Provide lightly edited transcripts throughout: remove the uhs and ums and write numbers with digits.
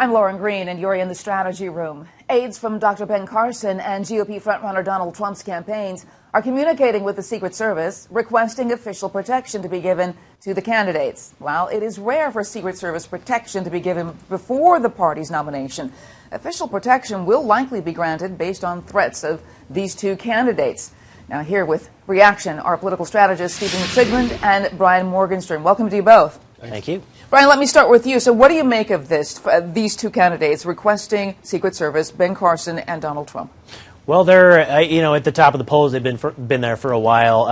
I'm Lauren Green, and you're in the Strategy Room. Aides from Dr. Ben Carson and GOP frontrunner Donald Trump's campaigns are communicating with the Secret Service, requesting official protection to be given to the candidates. While it is rare for Secret Service protection to be given before the party's nomination, official protection will likely be granted based on threats of these two candidates. Now, here with reaction are political strategists Stephen Sigmund and Brian Morgenstern. Welcome to you both. Thank you. Brian, let me start with you. So what do you make of this, these two candidates requesting Secret Service, Ben Carson and Donald Trump? Well, they're, at the top of the polls. They've been there for a while.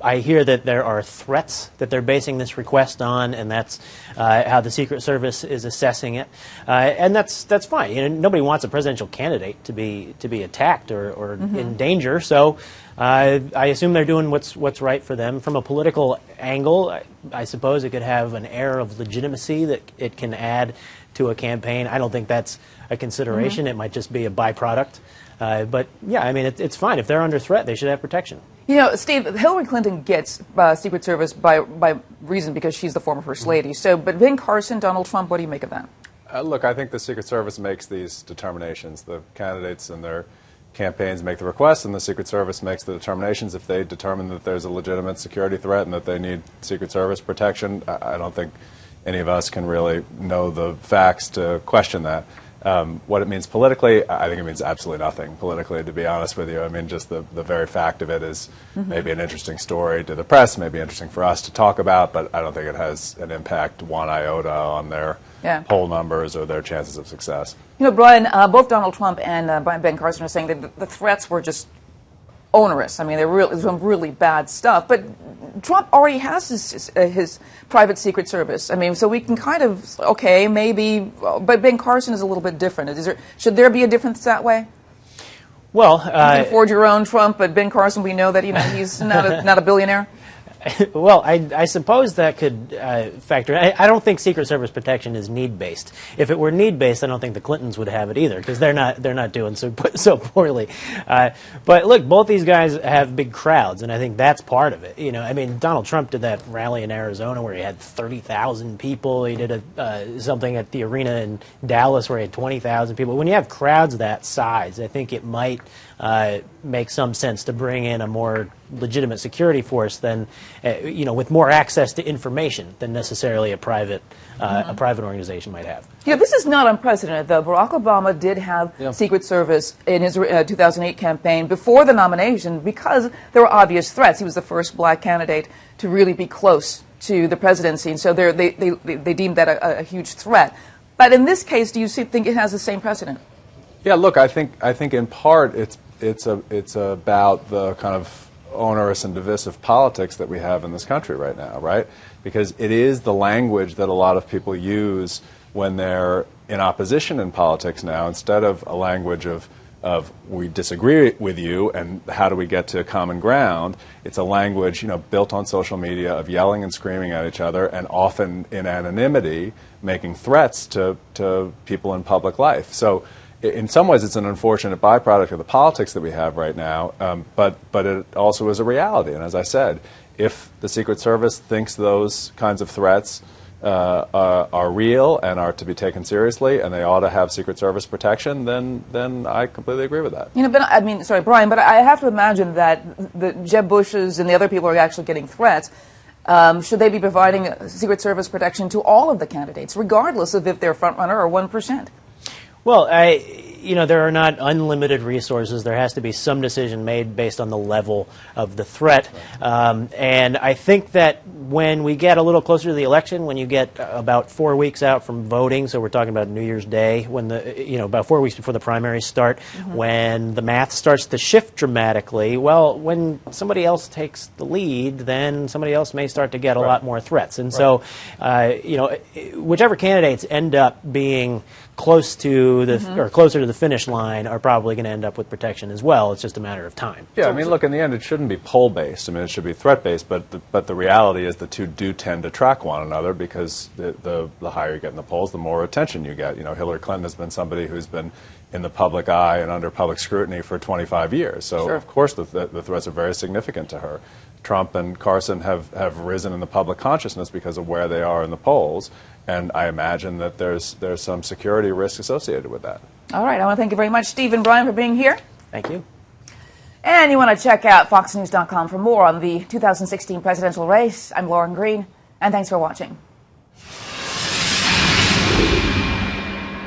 I hear that there are threats that they're basing this request on, and that's how the Secret Service is assessing it. And that's fine. Nobody wants a presidential candidate to be attacked or in danger. So I assume they're doing what's right for them. From a political angle, I suppose it could have an air of legitimacy that it can add to a campaign. I don't think that's a consideration. It might just be a byproduct. But, yeah, I mean, it's fine. If they're under threat, they should have protection. You know, Steve, Hillary Clinton gets Secret Service by reason because she's the former First Lady. So, but Ben Carson, Donald Trump, what do you make of that? Look, I think the Secret Service makes these determinations. The candidates and their campaigns make the requests, and the Secret Service makes the determinations. If they determine that there's a legitimate security threat and that they need Secret Service protection, I don't think any of us can really know the facts to question that. What it means politically, I think it means absolutely nothing politically, to be honest with you. I mean, just the very fact of it is maybe an interesting story to the press, maybe interesting for us to talk about, but I don't think it has an impact one iota on their poll numbers or their chances of success. You know, Brian, both Donald Trump and Ben Carson are saying that the threats were just onerous. I mean, they're really bad stuff. But Trump already has his private Secret Service. I mean, so we can kind of, okay, maybe, but Ben Carson is a little bit different. Should there be a difference that way? Well, you can afford your own Trump, but Ben Carson, we know that he's not a billionaire. Well, I suppose that could factor in. I don't think Secret Service protection is need-based. If it were need-based, I don't think the Clintons would have it either, because they're not doing so poorly. But look, both these guys have big crowds, and I think that's part of it. I mean, Donald Trump did that rally in Arizona where he had 30,000 people. He did something at the arena in Dallas where he had 20,000 people. When you have crowds that size, I think it might make some sense to bring in a more legitimate security force than, with more access to information than necessarily a private organization might have. This is not unprecedented, though. Barack Obama did have Secret Service in his 2008 campaign before the nomination because there were obvious threats. He was the first black candidate to really be close to the presidency, and so they deemed that a huge threat. But in this case, do you think it has the same precedent? Yeah, look, I think in part it's about the kind of onerous and divisive politics that we have in this country right now, right? Because it is the language that a lot of people use when they're in opposition in politics now, instead of a language of we disagree with you and how do we get to common ground. It's a language, built on social media of yelling and screaming at each other, and often in anonymity making threats to people in public life. So in some ways, it's an unfortunate byproduct of the politics that we have right now, but it also is a reality. And as I said, if the Secret Service thinks those kinds of threats are real and are to be taken seriously, and they ought to have Secret Service protection, then I completely agree with that. But sorry, Brian, but I have to imagine that the Jeb Bushes and the other people are actually getting threats. Should they be providing Secret Service protection to all of the candidates, regardless of if they're frontrunner or 1%? Well, there are not unlimited resources. There has to be some decision made based on the level of the threat. And I think that when we get a little closer to the election, when you get about 4 weeks out from voting, so we're talking about New Year's Day, when about 4 weeks before the primaries start, when the math starts to shift dramatically, well, when somebody else takes the lead, then somebody else may start to get a lot more threats. And so, whichever candidates end up being close to or closer to the finish line are probably going to end up with protection as well. It's just a matter of time. Yeah, I mean, look, in the end, it shouldn't be poll-based. I mean, it should be threat-based, but the reality is the two do tend to track one another because the higher you get in the polls, the more attention you get. Hillary Clinton has been somebody who's been in the public eye and under public scrutiny for 25 years. So, of course, the threats are very significant to her. Trump and Carson have risen in the public consciousness because of where they are in the polls, and I imagine that there's some security risk associated with that. All right, I want to thank you very much, Steve and Brian, for being here. Thank you. And you want to check out foxnews.com for more on the 2016 presidential race. I'm Lauren Green, and thanks for watching.